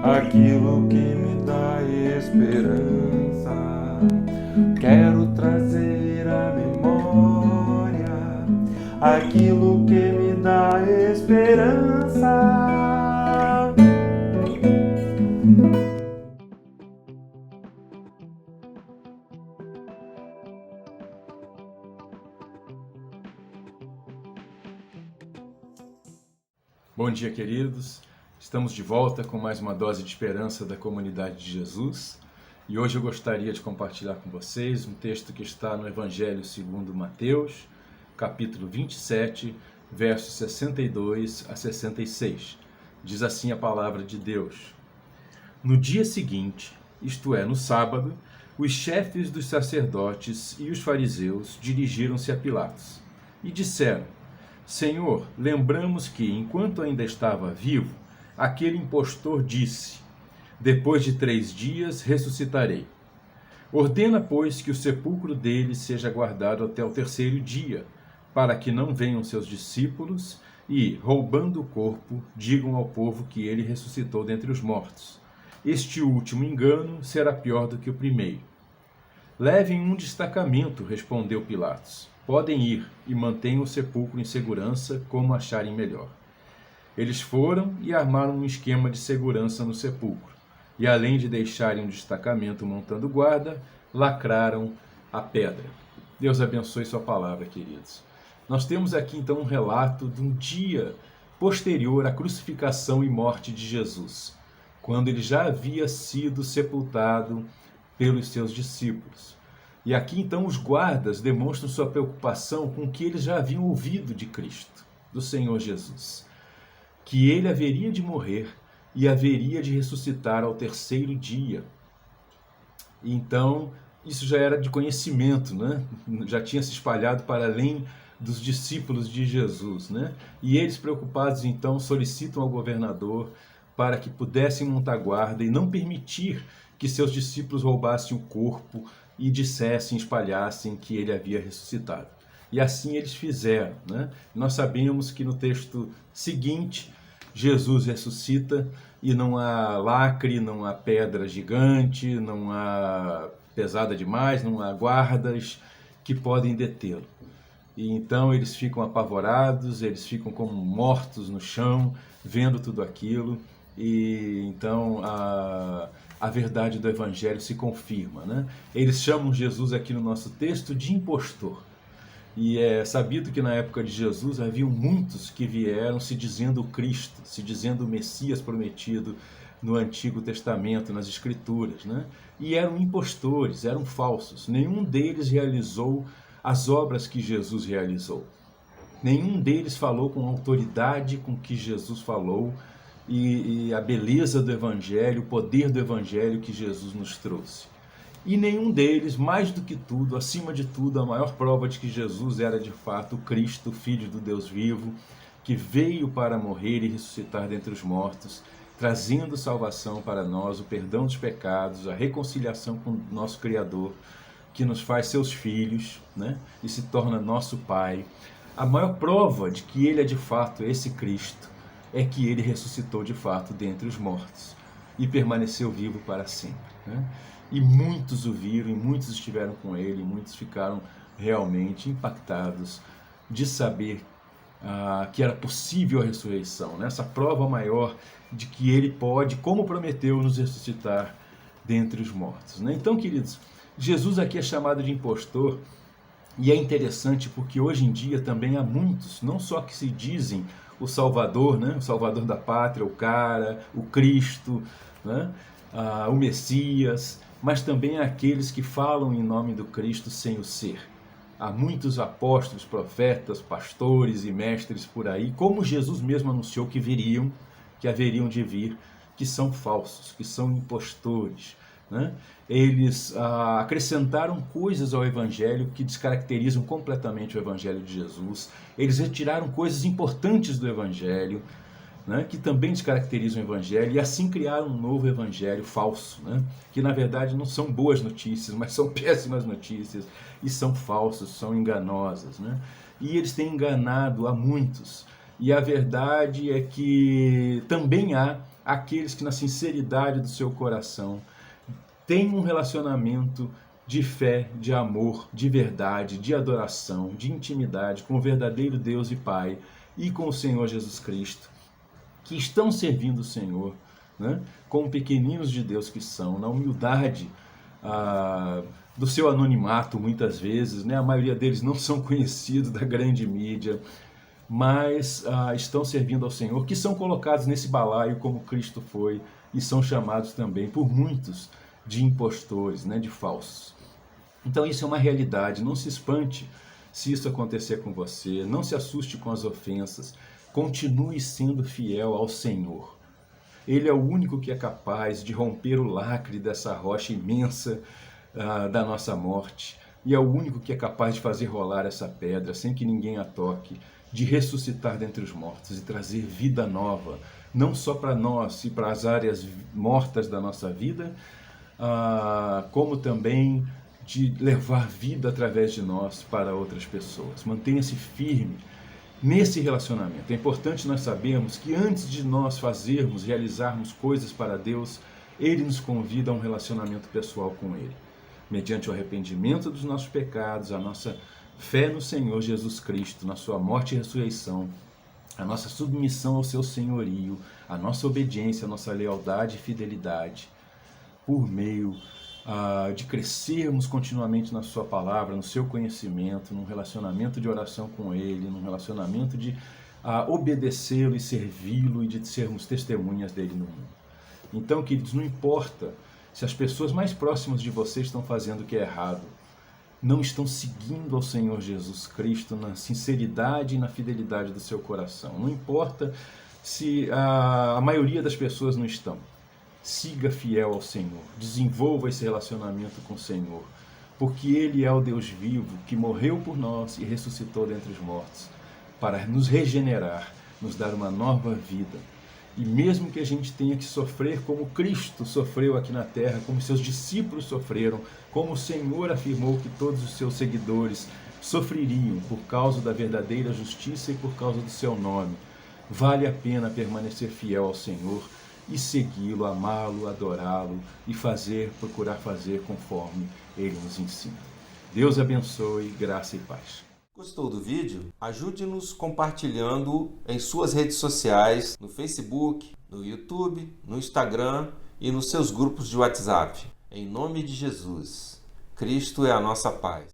aquilo que me dá esperança. Quero trazer à memória aquilo que me dá esperança. Bom dia, queridos. Estamos de volta com mais uma dose de esperança da comunidade de Jesus. E hoje eu gostaria de compartilhar com vocês um texto que está no Evangelho segundo Mateus, capítulo 27, versos 62 a 66. Diz assim a palavra de Deus: No dia seguinte, isto é, no sábado, os chefes dos sacerdotes e os fariseus dirigiram-se a Pilatos e disseram: Senhor, lembramos que, enquanto ainda estava vivo, aquele impostor disse: Depois de 3 dias ressuscitarei. Ordena, pois, que o sepulcro dele seja guardado até o 3º dia, para que não venham seus discípulos e, roubando o corpo, digam ao povo que ele ressuscitou dentre os mortos. Este último engano será pior do que o primeiro. Levem um destacamento, respondeu Pilatos. Podem ir e mantenham o sepulcro em segurança como acharem melhor. Eles foram e armaram um esquema de segurança no sepulcro. E além de deixarem um destacamento montando guarda, lacraram a pedra. Deus abençoe sua palavra, queridos. Nós temos aqui então um relato de um dia posterior à crucificação e morte de Jesus, quando ele já havia sido sepultado pelos seus discípulos. E aqui então os guardas demonstram sua preocupação com o que eles já haviam ouvido de Cristo, do Senhor Jesus, que ele haveria de morrer e haveria de ressuscitar ao 3º dia. E então isso já era de conhecimento, né? Já tinha se espalhado para além dos discípulos de Jesus, né? E eles, preocupados então, solicitam ao governador para que pudessem montar guarda e não permitir que seus discípulos roubassem o corpo e dissessem, espalhassem que ele havia ressuscitado. E assim eles fizeram, né? Nós sabemos que no texto seguinte, Jesus ressuscita e não há lacre, não há pedra gigante, não há pesada demais, não há guardas que podem detê-lo. E então eles ficam apavorados, eles ficam como mortos no chão, vendo tudo aquilo. E então a verdade do Evangelho se confirma, né? Eles chamam Jesus aqui no nosso texto de impostor. E é sabido que na época de Jesus haviam muitos que vieram se dizendo Cristo, se dizendo o Messias prometido no Antigo Testamento, nas Escrituras, né? E eram impostores, eram falsos. Nenhum deles realizou as obras que Jesus realizou. Nenhum deles falou com a autoridade com que Jesus falou, e a beleza do Evangelho, o poder do Evangelho que Jesus nos trouxe. E nenhum deles, mais do que tudo, acima de tudo, a maior prova de que Jesus era de fato o Cristo, Filho do Deus vivo, que veio para morrer e ressuscitar dentre os mortos, trazendo salvação para nós, o perdão dos pecados, a reconciliação com o nosso Criador, que nos faz seus filhos, né? E se torna nosso Pai. A maior prova de que ele é de fato esse Cristo é que ele ressuscitou de fato dentre os mortos e permaneceu vivo para sempre, né? E muitos o viram, e muitos estiveram com ele, e muitos ficaram realmente impactados de saber que era possível a ressurreição, né? Essa prova maior de que ele pode, como prometeu, nos ressuscitar dentre os mortos, né? Então, queridos, Jesus aqui é chamado de impostor, e é interessante porque hoje em dia também há muitos, não só que se dizem o Salvador, né? O Salvador da pátria, o cara, o Cristo, né? O Messias, mas também há aqueles que falam em nome do Cristo sem o ser. Há muitos apóstolos, profetas, pastores e mestres por aí, como Jesus mesmo anunciou que viriam, que haveriam de vir, que são falsos, que são impostores, né? Eles acrescentaram coisas ao Evangelho que descaracterizam completamente o Evangelho de Jesus. Eles retiraram coisas importantes do Evangelho, né, que também descaracterizam o Evangelho, e assim criaram um novo Evangelho falso, né, que na verdade não são boas notícias, mas são péssimas notícias, e são falsos, são enganosas, né? E eles têm enganado a muitos. E a verdade é que também há aqueles que, na sinceridade do seu coração, têm um relacionamento de fé, de amor, de verdade, de adoração, de intimidade com o verdadeiro Deus e Pai e com o Senhor Jesus Cristo, que estão servindo o Senhor, né, como pequeninos de Deus que são, na humildade do seu anonimato muitas vezes, né? A maioria deles não são conhecidos da grande mídia, mas estão servindo ao Senhor, que são colocados nesse balaio como Cristo foi, e são chamados também por muitos de impostores, né, de falsos. Então isso é uma realidade, não se espante se isso acontecer com você, não se assuste com as ofensas, continue sendo fiel ao Senhor. Ele é o único que é capaz de romper o lacre dessa rocha imensa da nossa morte, e é o único que é capaz de fazer rolar essa pedra sem que ninguém a toque, de ressuscitar dentre os mortos e trazer vida nova, não só para nós e para as áreas mortas da nossa vida, como também de levar vida através de nós para outras pessoas. Mantenha-se firme nesse relacionamento. É importante nós sabermos que antes de nós fazermos, realizarmos coisas para Deus, Ele nos convida a um relacionamento pessoal com Ele. Mediante o arrependimento dos nossos pecados, a nossa fé no Senhor Jesus Cristo, na sua morte e ressurreição, a nossa submissão ao seu senhorio, a nossa obediência, a nossa lealdade e fidelidade, por meio de crescermos continuamente na sua palavra, no seu conhecimento, num relacionamento de oração com Ele, num relacionamento de obedecê-lo e servi-lo e de sermos testemunhas dele no mundo. Então, queridos, não importa se as pessoas mais próximas de você estão fazendo o que é errado, não estão seguindo ao Senhor Jesus Cristo na sinceridade e na fidelidade do seu coração. Não importa se a maioria das pessoas não estão. Siga fiel ao Senhor, desenvolva esse relacionamento com o Senhor, porque Ele é o Deus vivo que morreu por nós e ressuscitou dentre os mortos, para nos regenerar, nos dar uma nova vida. E mesmo que a gente tenha que sofrer como Cristo sofreu aqui na terra, como seus discípulos sofreram, como o Senhor afirmou que todos os seus seguidores sofreriam por causa da verdadeira justiça e por causa do seu nome, vale a pena permanecer fiel ao Senhor e segui-lo, amá-lo, adorá-lo e procurar fazer conforme Ele nos ensina. Deus abençoe, graça e paz. Gostou do vídeo? Ajude-nos compartilhando em suas redes sociais, no Facebook, no YouTube, no Instagram e nos seus grupos de WhatsApp. Em nome de Jesus, Cristo é a nossa paz.